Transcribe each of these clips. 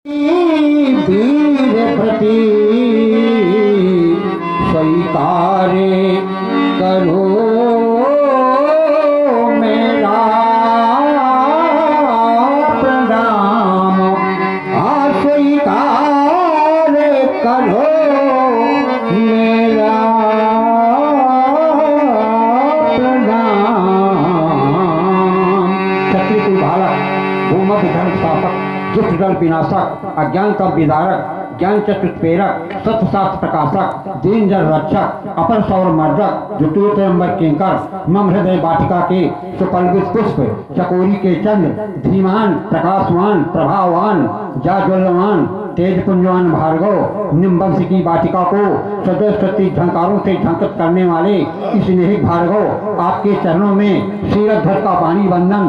वीर प्रति स्वीकारे करो मेरा प्रणाम। अस्वीकार करो मेरा प्रणाम। क्षत्रिय बालक भूमध्य धर्म स्थापक दुष्ट दल विनाशक अज्ञान का विदारक ज्ञान चतुष्पेरक सत्य शास्त्र प्रकाशक दीन जन रक्षक अपर सौर मर्दक द्वितीय किंकर मम हृदय वाटिका के सुपल्वित पुष्प चकोरी के चंद्र धीमान प्रकाशवान प्रभावान जाज्वल्यमान तेज पुंजवान भार्गव निम्बंश की वाटिका को सदस्यति झंकारों से झंकृत करने वाले इस स्नेहित भार्गव आपके चरणों में शीरध्वज का पानी बंधन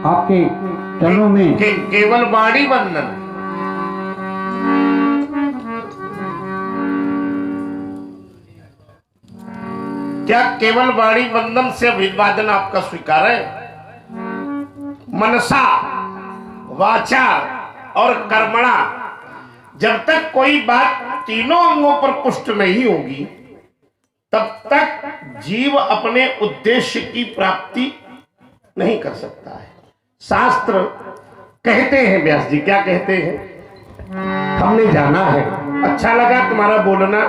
आपके चरणों में केवल वाणी बंधन। क्या केवल वाणी बंधन से अभिवादन आपका स्वीकार है? मनसा वाचा और कर्मणा जब तक कोई बात तीनों अंगों पर पुष्ट नहीं होगी तब तक जीव अपने उद्देश्य की प्राप्ति नहीं कर सकता है। शास्त्र कहते हैं, व्यास जी क्या कहते हैं? हमने जाना है, अच्छा लगा तुम्हारा बोलना,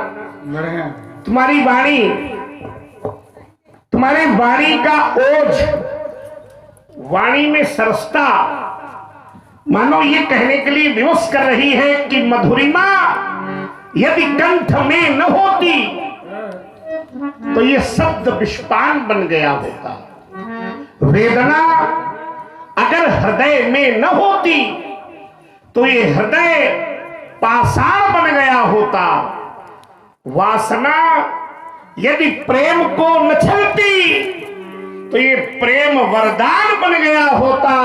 तुम्हारी वाणी का ओज, वाणी में सरसता मानो ये कहने के लिए विवश कर रही है कि मधुरिमा यदि कंठ में न होती तो ये शब्द विषपान बन गया होता, वेदना अगर हृदय में न होती तो ये हृदय पाषाण बन गया होता, वासना यदि प्रेम को न छलती तो ये प्रेम वरदान बन गया होता,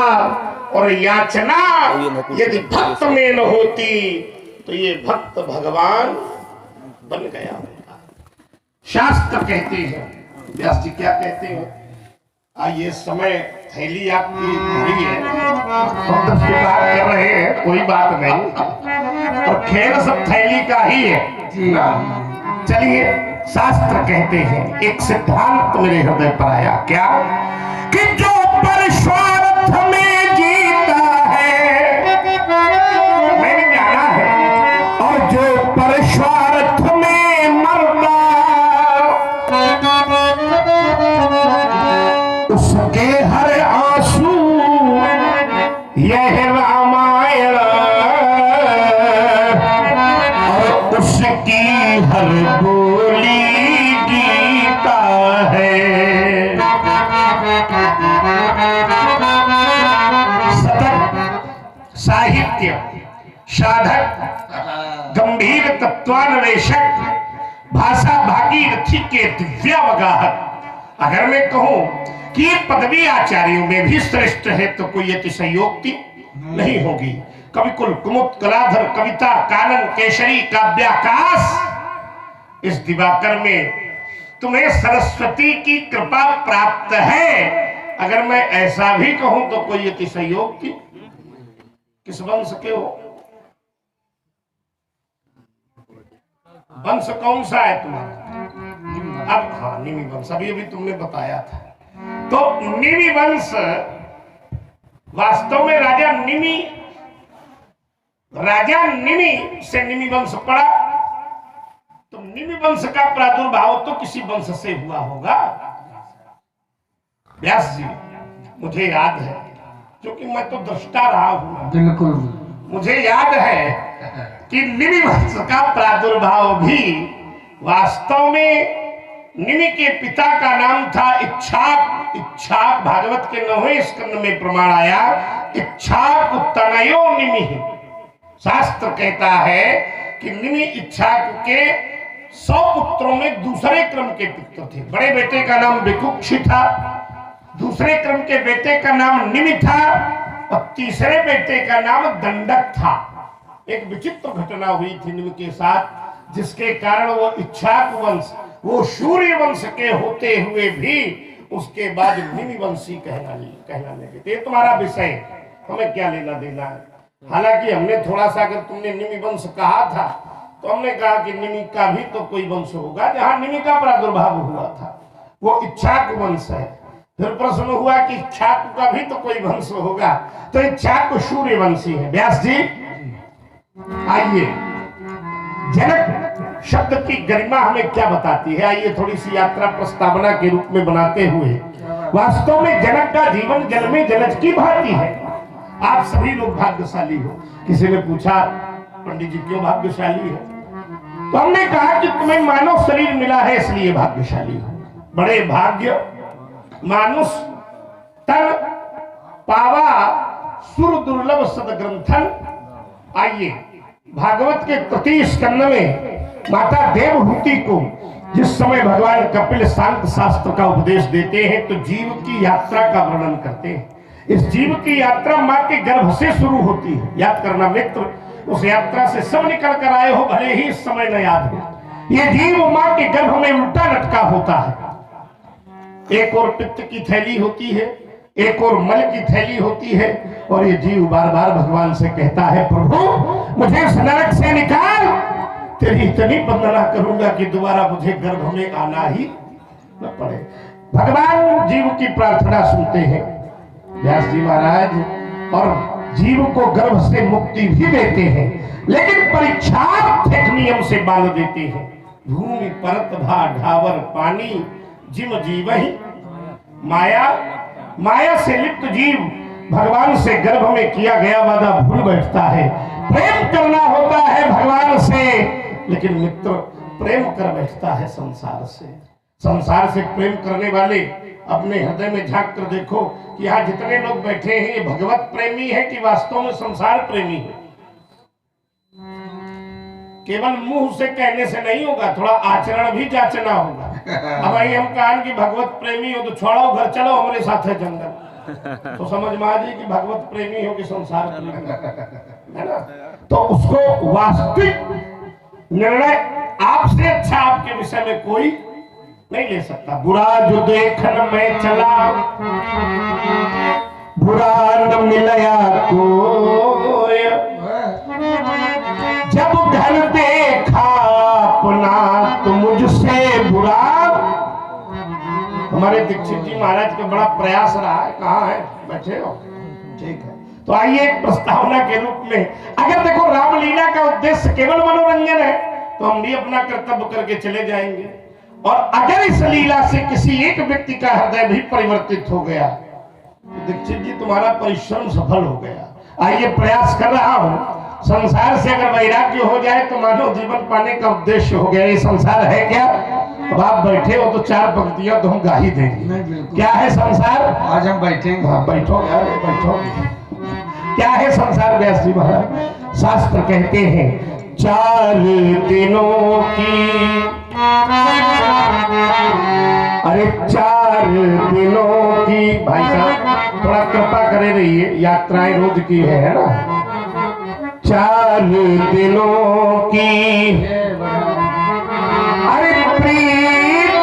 और याचना यदि भक्त में न होती तो ये भक्त भगवान बन गया होता। शास्त्र कहते हैं, व्यास जी क्या कहते हैं? ये समय थैली आपकी भरी है, हम स्वीकार कर रहे हैं, कोई बात नहीं, और खेल सब थैली का ही है। चलिए, शास्त्र कहते हैं, एक सिद्धांत मेरे हृदय पर आया, क्या कि जो परस्वार्थ में जीता है मैंने जाना है, और जो परस्वार्थ में मरता उसके हर आंसू यह रामायण, और उसकी हर बोली गीता है। सतत साहित्य साधक गंभीर तत्वान्वेषक भाषा भागीरथी के दिव्यावगाहक, अगर मैं कहूं कि पदवी आचार्यों में भी श्रेष्ठ है तो कोई अतिशयोक्ति नहीं होगी। कविकुल कुमुद कलाधर कविता कानन केशरी काव्याकाश, इस दिवाकर में तुम्हें सरस्वती की कृपा प्राप्त है, अगर मैं ऐसा भी कहूं तो कोई अतिशयोक्ति। किस वंश के हो? वंश कौन सा है तुम्हारा? अब हाँ, निमि वंश, अभी अभी तुमने बताया था। तो निमि वंश वास्तव में राजा निमि से निमि वंश पड़ा, तो निमि वंश का प्रादुर्भाव तो किसी वंश से हुआ होगा। व्यास जी, मुझे याद है, क्योंकि मैं तो दृष्टा रहा हूं, बिल्कुल मुझे याद है कि निमि वंश का प्रादुर्भाव भी वास्तव में निमि के पिता का नाम था इच्छाक। इच्छाक भागवत के 9वें स्कंद में प्रमाण आया, इच्छाक तनयो निमि। शास्त्र कहता है कि निमि इच्छाक के 100 पुत्रों में दूसरे क्रम के पुत्र थे। बड़े बेटे का नाम विकुक्षी था, दूसरे क्रम के बेटे का नाम निमि था, और तीसरे बेटे का नाम दंडक था। एक विचित्र घटना हुई थी निमि के साथ, जिसके कारण वो इच्छाक वंश, वो सूर्य वंश के होते हुए भी उसके बाद निमि वंशी कहलाने लगे। ये तुम्हारा विषय हमें क्या लेना देना है। हालांकि हमने थोड़ा सा, अगर तुमने निमि वंश कहा था तो हमने कहा कि निमि का भी तो कोई वंश होगा। जहां निमि का प्रादुर्भाव हुआ था वो इच्छाक वंश है। फिर प्रश्न हुआ कि इच्छाक का भी तो कोई वंश होगा, तो इच्छाक सूर्यवंशी है। व्यास जी आइए, जनक शब्द की गरिमा हमें क्या बताती है, आइए थोड़ी सी यात्रा प्रस्तावना के रूप में बनाते हुए। वास्तव में जनक का जीवन जल में जलज की भांति है। आप सभी लोग भाग्यशाली हो। किसी ने पूछा पंडित जी क्यों भाग्यशाली है, तो हमने कहा कि तुम्हें मानव शरीर मिला है इसलिए भाग्यशाली हो। बड़े भाग्य मानुष तन पावा सुर दुर्लभ सदग्रंथन। आइए, भागवत के तृतीय स्कंद में माता देवहूति को जिस समय भगवान कपिल शांत शास्त्र का उपदेश देते हैं तो जीव की यात्रा का वर्णन करते हैं। इस जीव की यात्रा माँ के गर्भ से शुरू होती है। याद करना मित्र, उस यात्रा से सब निकल कर आए हो, भले ही इस समय न याद हो। ये जीव माँ के गर्भ में उल्टा लटका होता है। एक और पित्त की थैली होती है, एक और मल की थैली होती है, और ये जीव बार बार भगवान से कहता है प्रभु मुझे इस नरक से निकाल, तेरी इतनी वंदना करूंगा कि दोबारा मुझे गर्भ में आना ही न पड़े। भगवान जीव की प्रार्थना सुनते हैं व्यास जी महाराज, और जीव को गर्भ से मुक्ति भी देते हैं, लेकिन परीक्षार्थक नियम से बांध देते हैं। भूमि परत भा ढावर पानी जिम जीव ही माया। माया से लिप्त जीव भगवान से गर्भ में किया गया वादा भूल बैठता है। प्रेम करना होता है भगवान से, लेकिन मित्र प्रेम कर बैठता है संसार से। संसार से प्रेम करने वाले अपने हृदय में झांक कर देखो कि यहाँ जितने लोग बैठे हैं ये भगवत प्रेमी है कि वास्तव में संसार प्रेमी है। केवल मुंह से कहने से नहीं होगा, थोड़ा आचरण भी जांचना होगा। अब भाई हम कहें कि भगवत प्रेमी हो तो छोड़ो घर चलो हमारे साथ है जंगल, तो समझ में आ जाए कि भगवत प्रेमी हो कि संसार प्रेमी है ना। तो उसको वास्तविक निर्णय आपसे अच्छा आपके विषय में कोई नहीं ले सकता। बुरा जो देखन में चला बुरा न मिलया कोई, जब घर देखा अपना तो मुझसे बुरा। हमारे दीक्षित जी महाराज का बड़ा प्रयास रहा है। कहाँ है, बैठे हो, ठीक है। तो आइए एक प्रस्तावना के रूप में, अगर देखो रामलीला का उद्देश्य केवल मनोरंजन है तो हम भी अपना कर्तव्य करके चले जाएंगे, और अगर इस लीला से किसी एक व्यक्ति का हृदय भी परिवर्तित हो गया तो दीक्षित जी तुम्हारा परिश्रम सफल हो गया। आइए प्रयास कर रहा हूं, संसार से अगर वैराग्य हो जाए तो मानव जीवन पाने का उद्देश्य हो गया। ये संसार है क्या? अब आप बैठे हो तो चार पंक्तियां तो हम गा ही देंगे। क्या है संसार? आज हम बैठेंगे। हाँ बैठो यार, बैठो। क्या है संसार व्यास जी महाराज? शास्त्र कहते हैं 4 दिनों की, अरे 4 दिनों की। भाई साहब थोड़ा कृपा करे रहिए, यात्राएं रोज की है ना। 4 दिनों की अरे प्रीत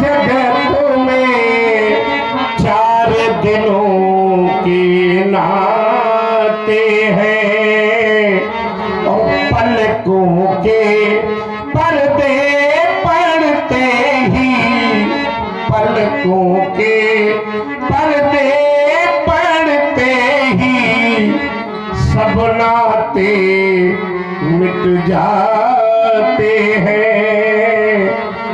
जगत में 4 दिनों के नाते हैं, और पलकों के पर्दे पड़ते ही, पलकों के पर्दे पड़ते ही सब नाते मिट जाते हैं।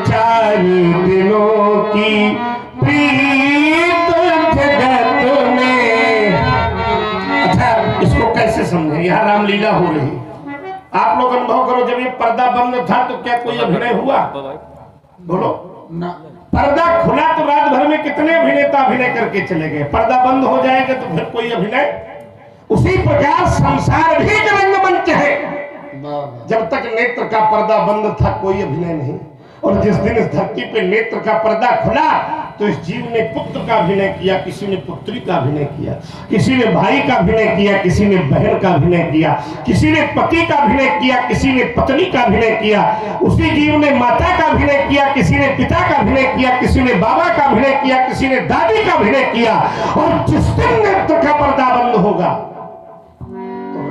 4 दिनों की प्रीत जगत में। अच्छा इसको कैसे समझे? यहाँ रामलीला हो रही, आप लोग अनुभव करो। जब ये पर्दा बंद था तो क्या कोई अभिनय हुआ? बोलो ना। पर्दा खुला तो रात भर में कितने अभिनेता अभिनय करके चले गए। पर्दा बंद हो जाएगा तो फिर कोई अभिनय। उसी प्रकार संसार भी एक रंगमंच है। जब तक नेत्र का पर्दा बंद था कोई अभिनय नहीं, और जिस दिन इस धरती पे नेत्र का पर्दा खुला तो इस जीव ने पुत्र का अभिनय किया, किसी ने पुत्री का अभिनय किया, किसी ने भाई का अभिनय किया, किसी ने बहन का अभिनय किया, किसी ने पति का अभिनय किया, किसी ने पत्नी का अभिनय किया। उसी जीव ने माता का अभिनय किया, किसी ने पिता का अभिनय किया, किसी ने बाबा का अभिनय किया, किसी ने दादी का अभिनय किया। और जिस दिन नेत्र का पर्दा बंद होगा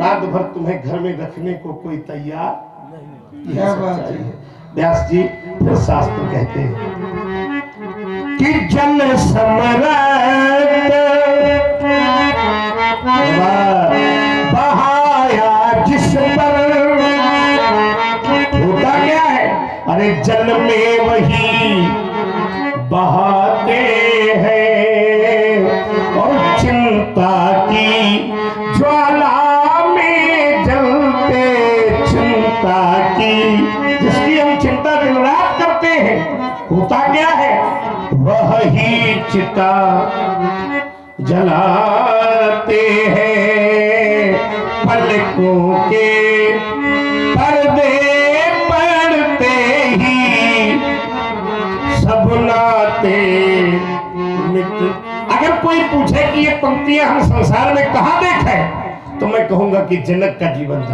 रात भर तुम्हें घर में रखने को कोई तैयार क्या बात है। व्यास जी फिर शास्त्र कहते हैं कि जन समरत बहाया जिस पर होता क्या है, अरे जल में वही बहाते हैं और चिंता की ज्वाला में जलते, चिंता की जिसकी हम चिंता दिन रात करते हैं, होता क्या है, वही चिता जलाते हैं। पलकों के पर्दे पड़ते ही सब नाते मिट। अगर कोई पूछे कि ये पंक्तियां हम संसार में कहां देखें, तो मैं कहूंगा कि जनक का जीवन था।